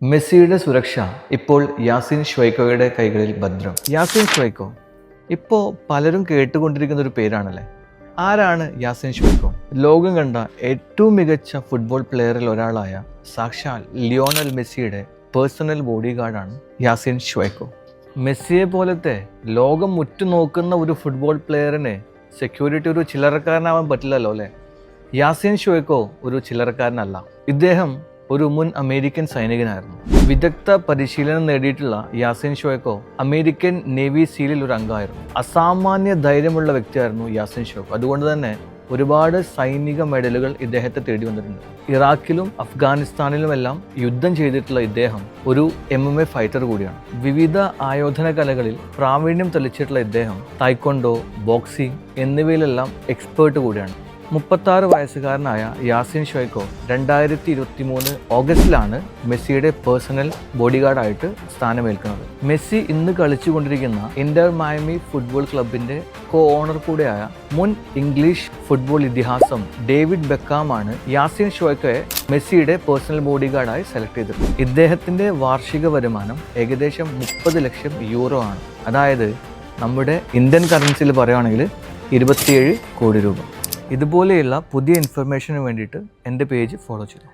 മെസ്സിയുടെ സുരക്ഷ ഇപ്പോൾ യാസിൻ ഷ്വൈക്കോയുടെ കൈകളിൽ ഭദ്രം. യാസിൻ ഷ്വൈക്കോ ഇപ്പോൾ പലരും കേട്ടുകൊണ്ടിരിക്കുന്ന ഒരു പേരാണല്ലേ. ആരാണ് യാസിൻ ഷ്വൈക്കോ? ലോകം കണ്ട ഏറ്റവും മികച്ച ഫുട്ബോൾ പ്ലെയറിൽ ഒരാളായ സാക്ഷാൽ ലിയോണൽ മെസ്സിയുടെ പേഴ്സണൽ ബോഡി ഗാർഡാണ് യാസിൻ ഷ്വൈക്കോ. മെസ്സിയെ പോലത്തെ ലോകം ഉറ്റുനോക്കുന്ന ഒരു ഫുട്ബോൾ പ്ലെയറിന് സെക്യൂരിറ്റി ഒരു ചില്ലറക്കാരനാവാൻ പറ്റില്ലല്ലോ അല്ലേ. യാസിൻ ഷ്വൈക്കോ ഒരു ചില്ലറക്കാരനല്ല. ഇദ്ദേഹം ഒരു മുൻ അമേരിക്കൻ സൈനികനായിരുന്നു. വിദഗ്ധ പരിശീലനം നേടിയിട്ടുള്ള യാസിൻ ഷ്വൈക്കോ അമേരിക്കൻ നേവി സീലിൽ ഒരു അംഗമായിരുന്നു. അസാമാന്യ ധൈര്യമുള്ള വ്യക്തിയായിരുന്നു യാസിൻ ഷ്വൈക്കോ. അതുകൊണ്ട് തന്നെ ഒരുപാട് സൈനിക മെഡലുകൾ ഇദ്ദേഹത്തെ തേടി വന്നിട്ടുണ്ട്. ഇറാഖിലും അഫ്ഗാനിസ്ഥാനിലുമെല്ലാം യുദ്ധം ചെയ്തിട്ടുള്ള ഇദ്ദേഹം ഒരു MMA ഫൈറ്റർ കൂടിയാണ്. വിവിധ ആയോധന കലകളിൽ പ്രാവീണ്യം തെളിച്ചിട്ടുള്ള ഇദ്ദേഹം തായ്ക്കൊണ്ടോ, ബോക്സിംഗ് എന്നിവയിലെല്ലാം എക്സ്പേർട്ട് കൂടിയാണ്. 36 വയസ്സുകാരനായ യാസിൻ ഷ്വൈക്കോ 2023 ഓഗസ്റ്റിലാണ് മെസ്സിയുടെ പേഴ്സണൽ ബോഡി ഗാർഡായിട്ട് സ്ഥാനമേൽക്കുന്നത്. മെസ്സി ഇന്ന് കളിച്ചുകൊണ്ടിരിക്കുന്ന ഇന്റർ മയാമി ഫുട്ബോൾ ക്ലബിന്റെ ഓണർ കൂടെയായ മുൻ ഇംഗ്ലീഷ് ഫുട്ബോൾ ഇതിഹാസം ഡേവിഡ് ബെക്കാമാണ് യാസിൻ ഷ്വൈക്കോയെ മെസ്സിയുടെ പേഴ്സണൽ ബോഡി ഗാർഡായി സെലക്ട് ചെയ്തത്. ഇദ്ദേഹത്തിന്റെ വാർഷിക വരുമാനം ഏകദേശം 30 ലക്ഷം യൂറോ ആണ്. അതായത് നമ്മുടെ ഇന്ത്യൻ കറൻസിയിൽ പറയുകയാണെങ്കിൽ 27 കോടി രൂപ. ഇതുപോലെയുള്ള പുതിയ ഇൻഫർമേഷന് വേണ്ടിയിട്ട് എൻ്റെ പേജ് ഫോളോ ചെയ്തു.